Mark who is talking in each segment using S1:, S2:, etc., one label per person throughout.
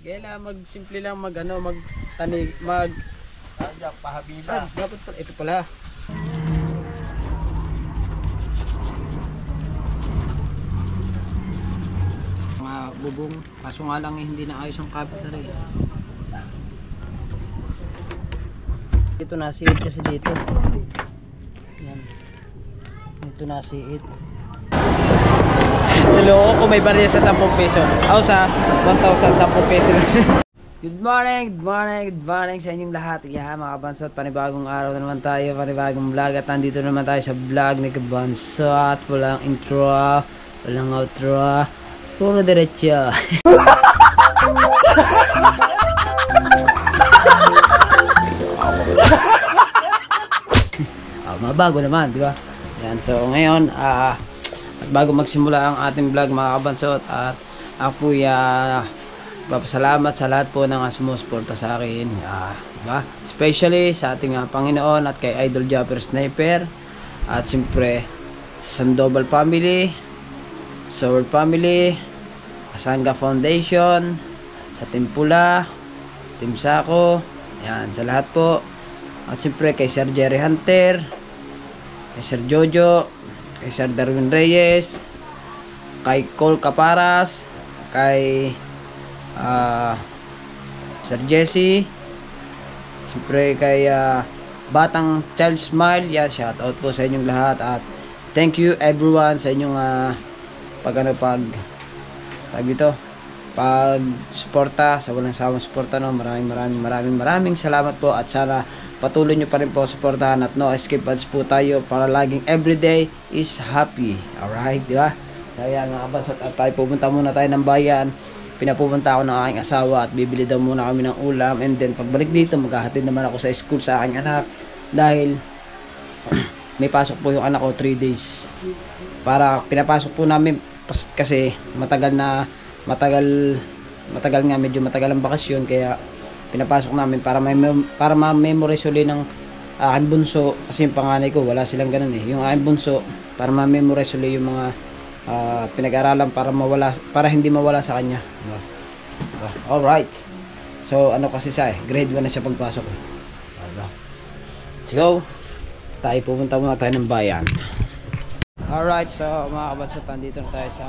S1: Kaya magsimple lang magtanig,
S2: pahabila.
S1: dapat pala, ito pala. Mga bubong, kaso nga lang hindi na ayos ang kapit na rin. Ito nasiit kasi dito. Yan. Ito nasiit. Hello, kung may barya sa 10 peso. O sa 1,000, 10 peso lang. Good morning sa inyong lahat. Yeah, mga kabansot, panibagong araw na naman tayo, panibagong vlog. At nandito naman tayo sa vlog ni Kabansot. Walang intro, walang outro, puro diretso. Mabago naman, di ba? Yan, so ngayon, at bago magsimula ang ating vlog, mga kabansot, at ako papasalamat sa lahat po ng sumusuporta sa akin, diba? Especially sa ating Panginoon at kay Idol Japper Sniper, at siyempre sa Sandoval family, Soul family, Asanga Foundation, sa Timpula, Team Sako, yan, sa lahat po. At siyempre kay Sir Jerry Hunter, kay Sir Jojo, kay Sir Darwin Reyes, kay Cole Caparas, kay Sir Jesse, siyempre kay Batang Child Smile. Yeah, shout out po sa inyong lahat at thank you everyone sa inyong pag suporta, sa walang sawang suporta, no. Maraming salamat po, at sana patuloy nyo pa rin po suportahan at no escape ads po tayo para laging everyday is happy. Alright, di ba? Kaya mga kabansot, at tayo pupunta muna tayo ng bayan. Pinapupunta ako ng aking asawa at bibili daw muna kami ng ulam, and then pagbalik dito maghahatid naman ako sa school sa aking anak dahil may pasok po yung anak ko 3 days. Para pinapasok po namin kasi matagal nga, medyo matagal ang bakasyon, kaya pinapasok namin para ma-memorize uli ng aking bunso, kasi yung panganay ko wala silang ganun yung aking bunso, para ma-memorize uli yung mga pinag-aralan para hindi mawala sa kanya, diba? Alright, so kasi siya grade 1 na siya pagpasok, diba? Let's go, tayo pupunta muna tayo ng bayan. Alright, so mga kabansot, dito na tayo sa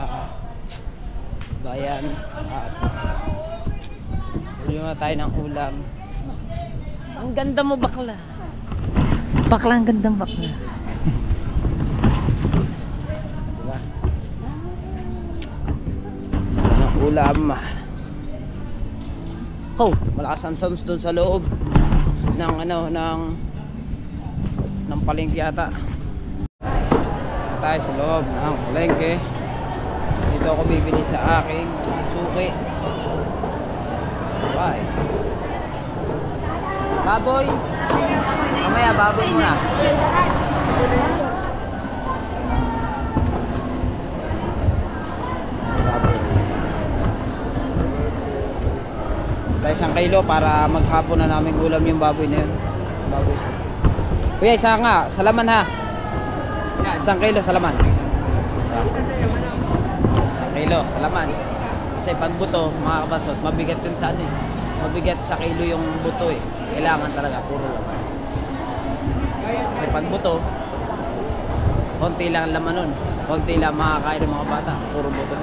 S1: bayan at bili muna tayo ng ulam. Ang ganda mo, bakla, ang gandang bakla. Diba? Ng ulam. Oh, malakas ang sounds doon sa loob ng ng palengke yata. Tayo sa loob ng palengke. Dito ako bibili sa aking suki. Bye. Baboy. Mamaya baboy muna. Baboy. Tayo 1 kilo para maghapon na namin ulam yung baboy na yun. Baboy siya. Kuya, isa nga, salaman ha. 1 kilo salaman. 1 kilo salaman. Kasi pag buto, mga kabansot, mabigat yun sa mabigat sa kilo yung buto Kailangan talaga puro laman. Kasi pag buto, konti lang laman nun. Konti lang makakain ng mga bata. Puro buto.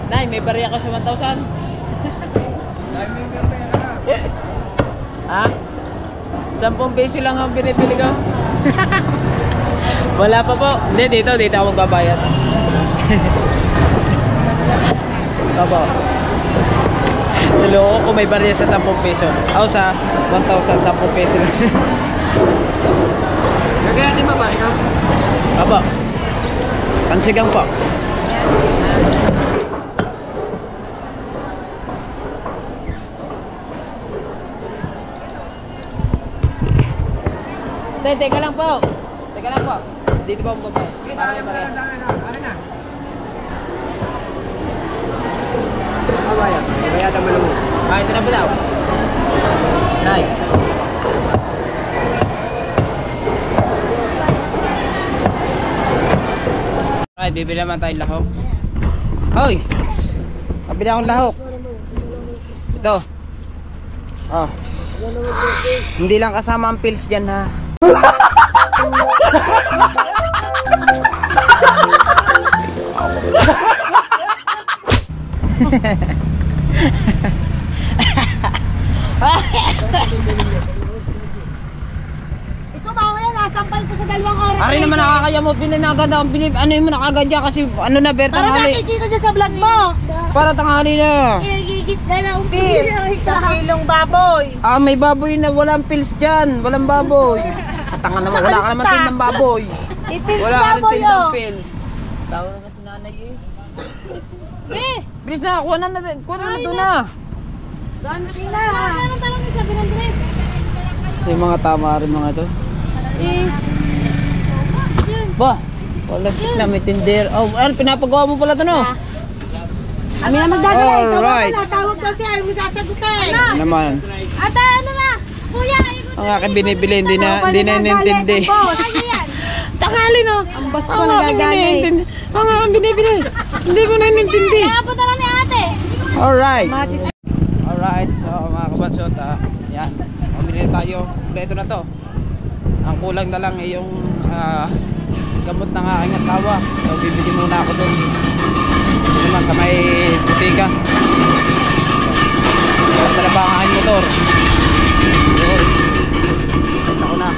S1: Nay, may barya ko sa 1,000. Ha? 10 peso lang ang binibili ko. Wala pa po. Hindi, dito ako magbabayad. Opo. Hello, kung may barya sa 10 peso. O sa 1,000, 10 peso lang.
S2: Gagayatin mo ba ikaw?
S1: Opo. Pansigang po. Teka lang po. Dito pa ako ba? Para may barya. Abaya. Kaya tama lang. Ito na ba daw? Nay. bibili naman tayo lahok. Hoy! Kabili akong lahok. Ito. Oh. Hindi lang kasama ang pills dyan ha.
S2: Ito mamaya nasampal ko sa 2 oras.
S1: Ari naman nakakaya mo, bilhin na agad ang bilhin. Ano yung nakagad dyan kasi ano na ber
S2: Para
S1: tanghali.
S2: nakikita dyan sa vlog mo.
S1: Para tanghali na.
S3: Gigis na lang
S2: Pil, sa kilong baboy.
S1: Ah, may baboy na walang pills dyan. Walang baboy. Tanga naman, wala ka naman tin ng baboy.
S2: Ipils
S1: Wala ka rin
S2: baboy
S1: tin ng
S2: oh.
S1: pills. Tawa na si nanay eh. Bilis na, kuha na natin. Kuha na doon na.
S2: Anong talaga sa 700?
S1: Yung mga tama rin mga to. Ba, wala na may tinder. Oh, ano, pinapagawa mo pala to no?
S2: Kami na magdadala. Ikaw
S1: Alright.
S2: na tawag ko siya. Ayaw mo sasagutin.
S1: Ano naman?
S2: Ate, ano na? Kuya,
S1: Ang aking binibili, hindi na nintindi.
S2: ano yan?
S1: Tangali no?
S2: Ang bas ko nagagalit.
S1: Ang aking binibili, hindi ko na nintindi.
S2: Kaya po naman ni ate.
S1: Alright. Alright, so mga kabansot, yan. Pamili tayo. Kompleto na to. Ang kulang na lang ay yung gamot ng aking asawa. So bibili muna ako doon. Ito naman sa may butika. Sa labang ang aking motor. Yun. Ito ko na.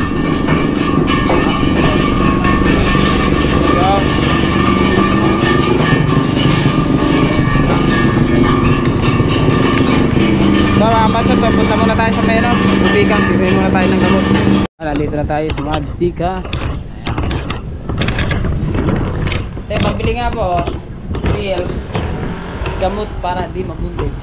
S1: So, so mga kabansot, punta muna tayo sa may butika. Bibili muna tayo ng gamot. Nandito na tayo sa mga butika. Ayan. Pabili nga po pills, gamot para di mabuntis.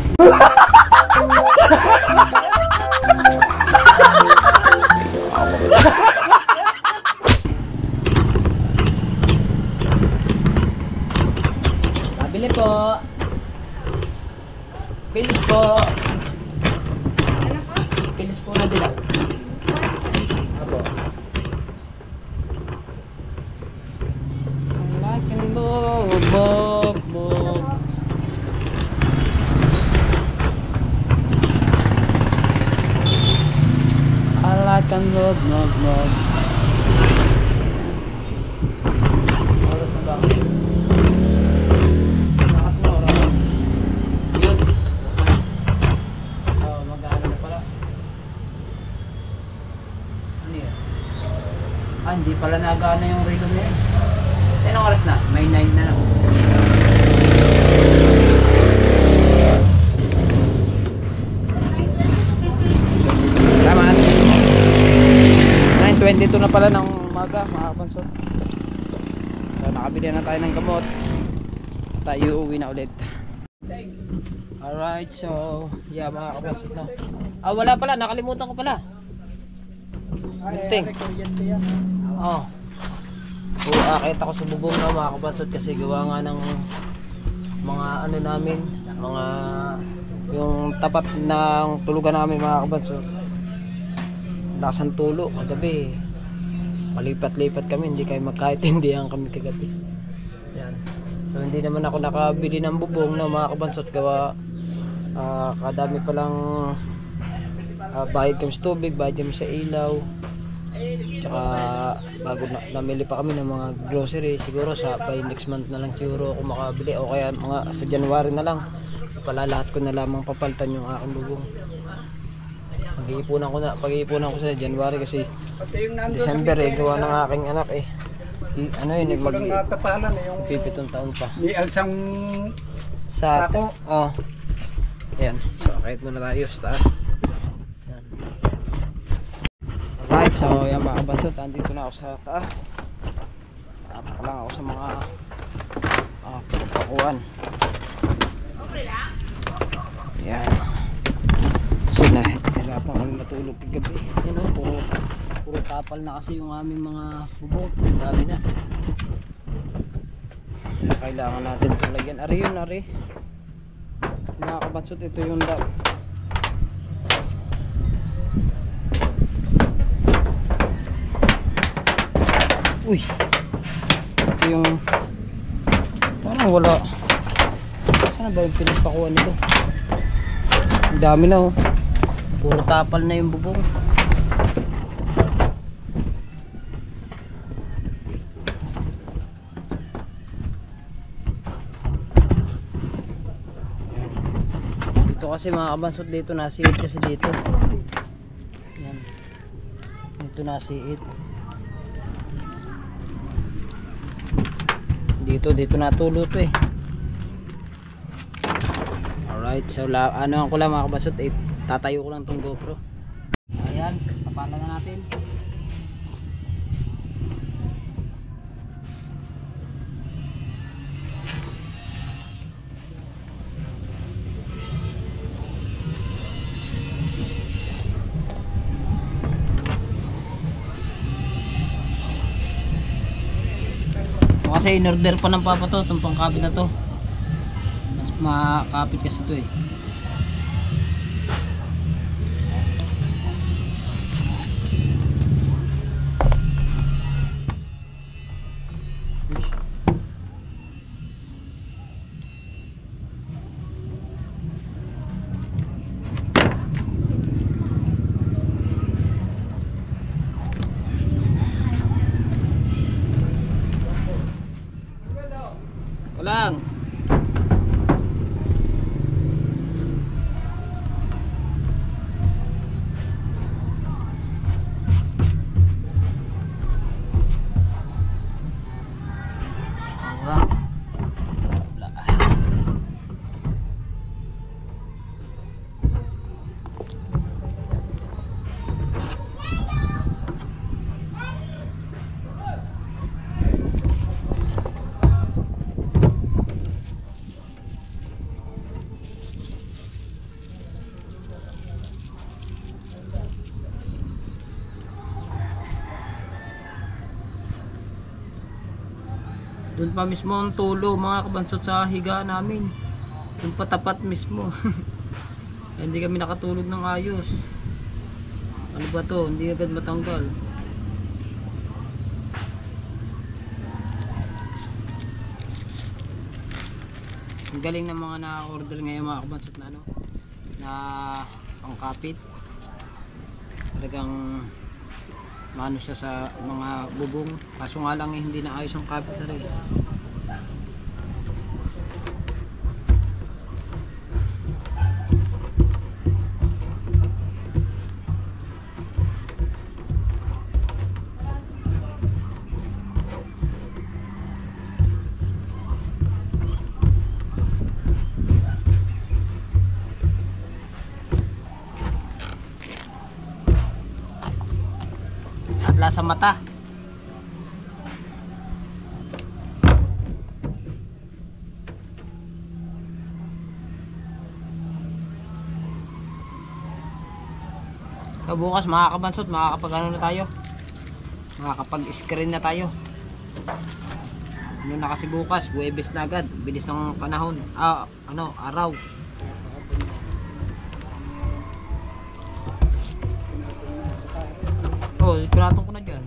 S1: Pabili po pills po. Pills po na dilaw. Apo. Like and bog. I like and love. Oras na ba? Lakas na oras. Yun. Oh, mag-ano na pala. Ano yun? Hindi pala nagana yung relo niya. Anong oras na? May 9 na lang. Salamat. 9:22 na pala ng umaga mga kabansot. So nakabili na tayo ng gamot. Tayo uuwi na ulit. Alright, so yeah mga kabansot na. Wala pala, nakalimutan ko pala. Gunting. Oh. Akit ako sa bubong na mga kabansot kasi gawa nga ng mga ano namin, mga yung tapat ng tulugan namin mga kabansot. Lakas ng tulo kagabi. Malipat-lipat kami, hindi kayo magkaintindihan kami kagabi. Yan. So hindi naman ako nakabili ng bubong na mga kabansot gawa kadami palang bayad kami sa tubig, bayad kami sa ilaw. Tsaka bago namili pa kami ng mga grocery, siguro sa by next month na lang siguro ako makabili o kaya mga sa January na lang. Palalahat ko na lamang papalitan yung aking bubong. Pag-iipunan ko sa January kasi December gawa ng aking anak ano yun
S4: natapalan yung
S1: 57 taon pa.
S4: Ni Alsang
S1: Sa
S4: ako.
S1: Ayan. So kahit muna tayo sa taas. Right, so yan mga kabansot, andito na ako sa taas. Tapak lang ako sa mga pagpakuan. Yan. Kasi nahirapan kami matulog kagabi. Yan o, puro tapal na kasi yung aming mga bubong. Dami na. Kailangan natin itong lagyan. Ari yun, ari. Mga kabansot, ito yung Uy, ito yung Parang wala. Saan ba yung pinagpakuha nito? Ang dami na oh. Puro tapal na yung bubong. Dito kasi mga kabansot, dito nasiit kasi dito. Yan. Dito nasiit. Dito natulo to eh. Alright, so ano ko lang mga kabansot, tatayo ko lang tong GoPro. Ayan, tapalan na natin. Kasi in-order pa ng papa to, itong pangkapit na to. Mas makapit kasi to eh. Lang. Doon pa mismo ang tulo mga kabansot sa higa namin. Doon pa tapat mismo. Hindi kami nakatulog ng ayos. Ano ba to? Hindi agad matanggal. Ang galing ng mga na-order ngayon mga kabansot na ano, na pangkapit. Talagang maano siya sa mga bubong, kaso nga lang hindi na ayos ang kapit na rin. Sabla sa mata. So bukas makakabansot, makakapag-ano na tayo, makakapag-screen na tayo. Ano na kasi bukas, Huwebes na agad, bilis ng panahon, araw. Oh, pinatong ko na dyan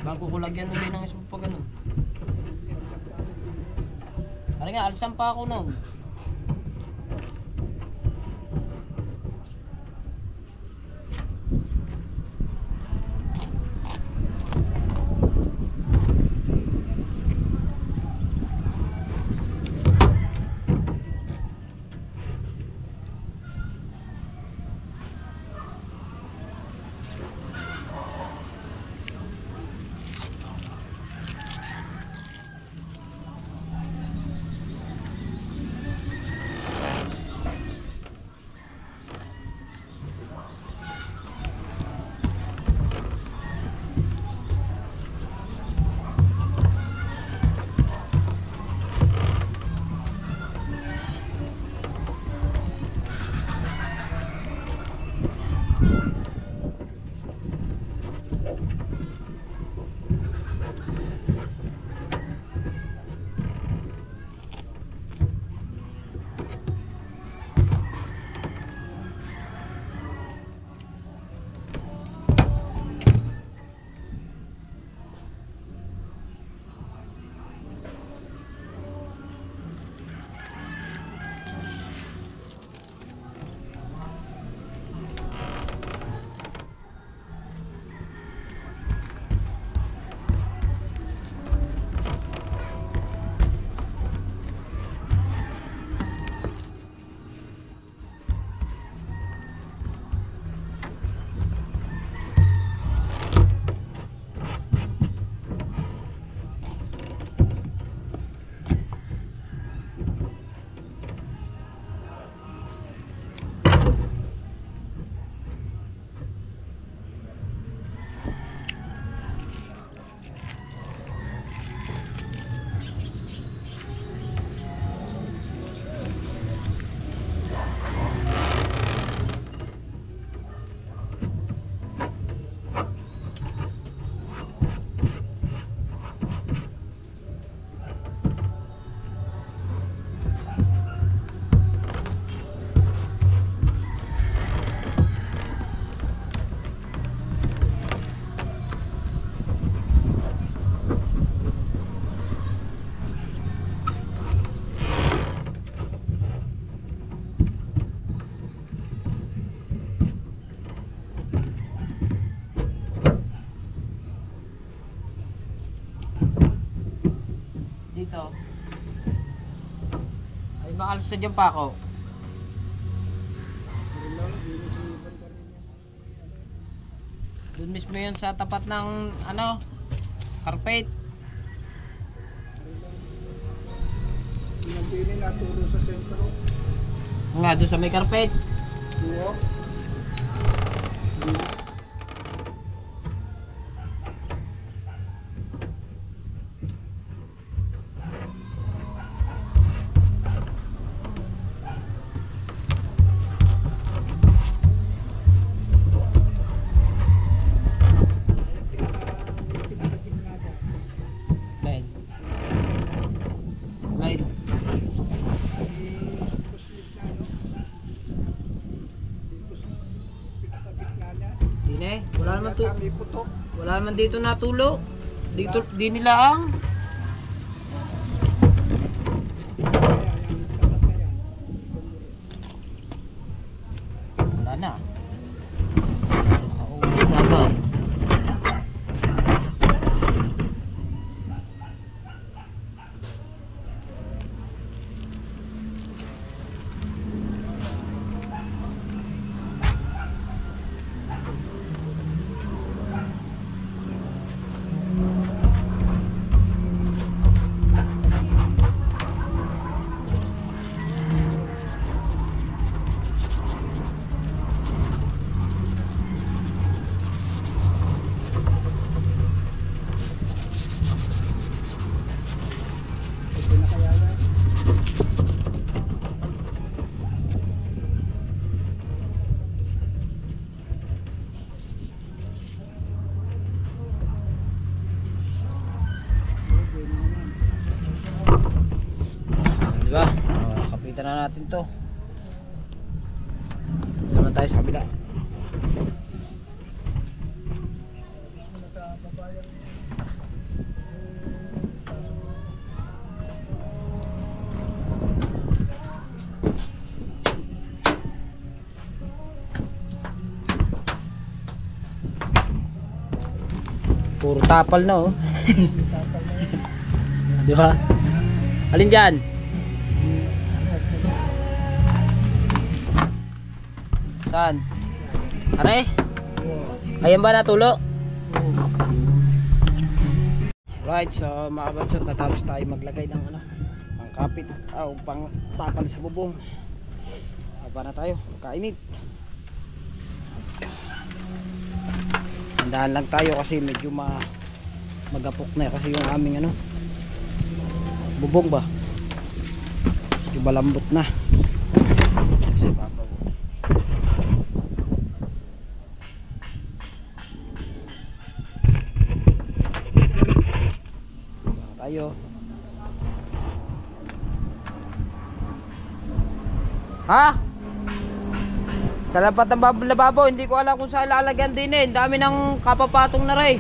S1: bago ko lagyan ulit ng isang pag ano. Ano nga, alisan pa ako nun. Dito. Ay makalas sa dyan pa ako. Doon mismo yun sa tapat ng ano, carpet.
S3: Pinagpili na tulo sa sentro.
S1: Nga, doon sa may carpet.
S3: Oo.
S1: Line. Line. Dine, wala naman to.
S3: May putok.
S1: Wala naman dito natulo. Dito di nila ang. Wala na. Nakaubos na agad. Diba? Kapitan na natin to. Naman tayo sa kabila. Puro tapal na oh. Diba? Alin dyan? Saan? Are? Ayan ba natulo? Right, so mga kabansot, natapos tayo maglagay ng ano, pang kapit o pang tapal sa bubong. Haba na tayo, kainit. Handaan lang tayo kasi medyo magapok na kasi yung aming ano, bubong ba? Medyo malambot na. Kasi babaw. Tayo. Ha? Sa lapat ng lababo, hindi ko alam kung saan lalagyan din eh. Dami ng kapapatong na rin.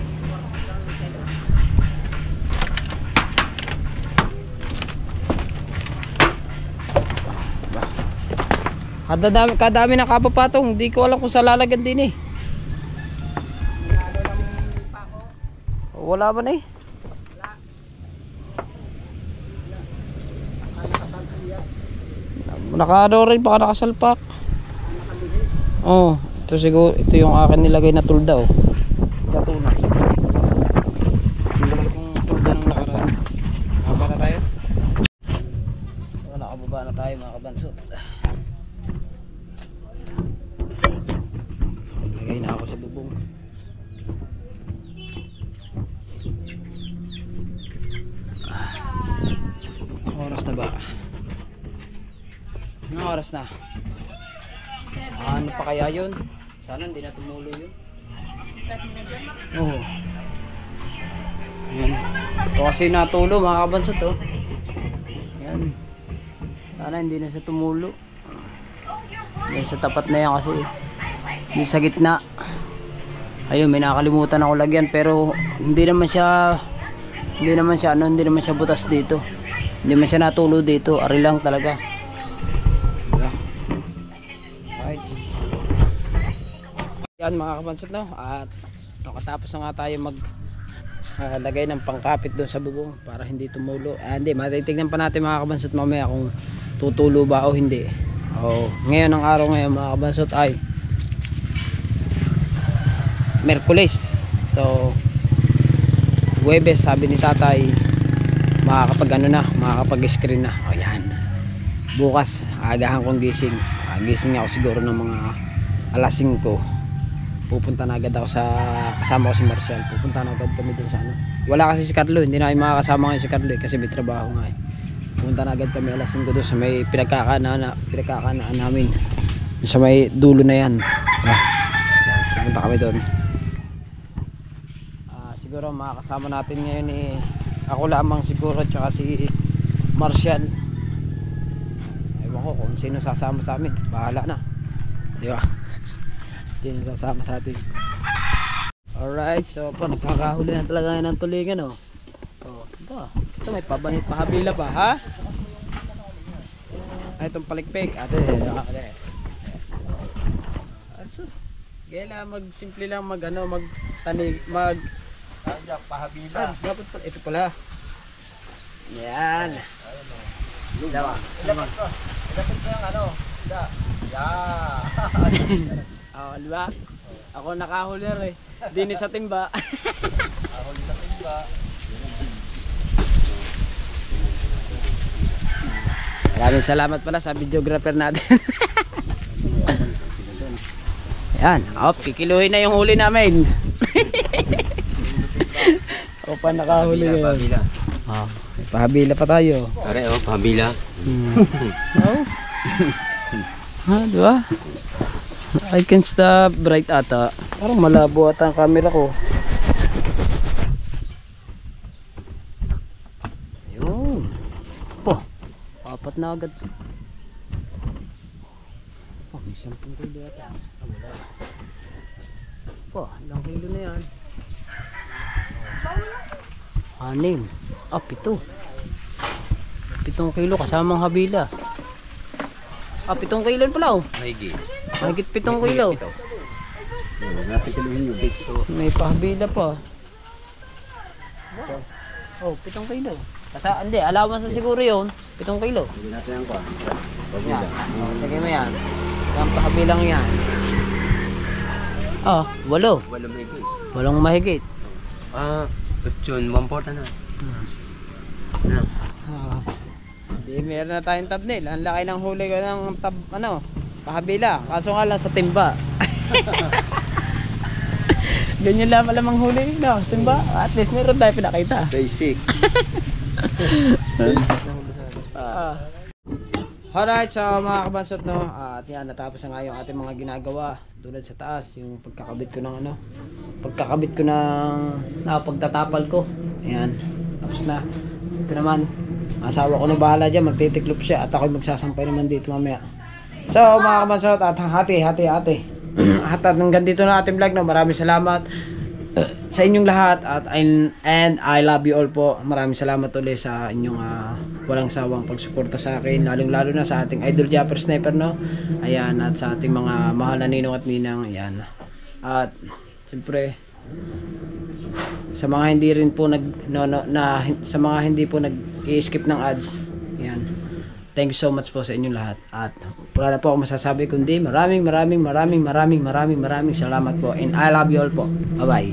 S1: Kadami ng kapapatong, hindi ko alam kung saan lalagyan din eh. Wala ba na eh? Nakaano rin, baka nakasalpak. Oh, ito siguro, ito yung akin nilagay na tulda oh. Gatuna. Nilagay kong tulda ng nakaraan. Nakababa na tayo. So nakababa na tayo mga kabansot. Lagay na ako sa bubong. Oras na ba? Anong oras na? Ano pa kaya yun? Sana hindi na tumulo yun. Oo. Yan. Ito kasi natulo mga kabansot oh. Yan. Sana hindi na siya tumulo. Yan sa tapat na yan kasi. Yung sa gitna. Ayun, may nakalimutan ako lagyan pero hindi naman siya butas dito. Hindi man siya natulo dito. Ari lang talaga. Yan mga kabansot no, at nakatapos na nga tayo lagay ng pangkapit doon sa bubong para hindi tumulo. Hindi, matitignan pa natin mga kabansot mamaya kung tutulo ba o hindi. Ngayon ang araw ngayon mga kabansot ay Merkulis. So Huwebes, sabi ni tatay makakapag-screen na. Yan. Bukas agahan kong gising. Gising ako siguro ng mga alas 5. Pupunta na agad ako sa kasama ko si Marcial. Pupunta na agad kami dun sa ano. Wala kasi si Carlo, hindi na kami makakasama ngayon si Carlo kasi may trabaho nga eh. Pupunta na agad kami alas 5 doon sa may pinagkakanaan namin. Sa may dulo na yan. Pupunta kami doon. Siguro makakasama natin ngayon ako lamang siguro tsaka si Marcial. Ewan ko kung sino sasama sa amin. Bahala na. Di ba? Sino sasama sa atin. Alright, so po nagkakahuli na talaga ng tulingan ito may pahabila pa ha. Itong palikpik ate. Asus gela magsimple lang magtanig pahabila. Dapat pa ito pala. Yan. Dapat yung diba? Ako nakahulir Dini sa timba. Nakahuli sa timba. Maraming salamat pala sa videographer natin. Yan, kikiluhin na yung huli namin. Pa nakahuli ngayon. Pahabila pa tayo.
S4: Pare, pahabila.
S1: Diba? I can stop bright ata. Parang malabo ata ang camera ko. Ayun. Apat na agad. May 10 kilo ata. Ilang kilo na yan? 6. 7 kilo kasamang habila. 7 kilo pala
S4: Mahigit
S1: 7 kilo.
S4: Napitiluhin yung bito.
S1: May pahabila pa. 7 kilo. Hindi, allowance na siguro yun. 7 kilo.
S4: Hindi natin ang kwa.
S1: Yan. Sige mo yan. Yung pahabilang yan. 8. 8 mahigit.
S4: 8 1/4 na.
S1: Hindi, meron na tayong thumbnail. Ang laki ng huli ko ng pahabila. Kaso nga lang sa timba. Ganyan lang malamang huli no, timba. At least meron tayo pinakita.
S4: Basic.
S1: Alright, so mga kabansot at yan, natapos na nga yung ating mga ginagawa tulad sa taas, yung pagkakabit ko ng pagtatapal ko. Ayan, tapos na. Ito naman, asawa ko na bahala dyan, magtitiklop siya at ako'y magsasampay naman dito mamaya. So mga kabansot at hati at hanggang dito na ating vlog maraming salamat sa inyong lahat and I love you all po. Maraming salamat ulit sa inyong walang sawang pagsuporta sa akin, lalo na sa ating idol Japper Sniper ayan, at sa ating mga mahal na ninong at ninang, ayan. At siyempre sa mga hindi rin po sa mga hindi po nag-i-skip ng ads, ayan. Thank you so much po sa inyong lahat. At wala na po ako masasabi kundi maraming salamat po and I love you all po. Bye bye.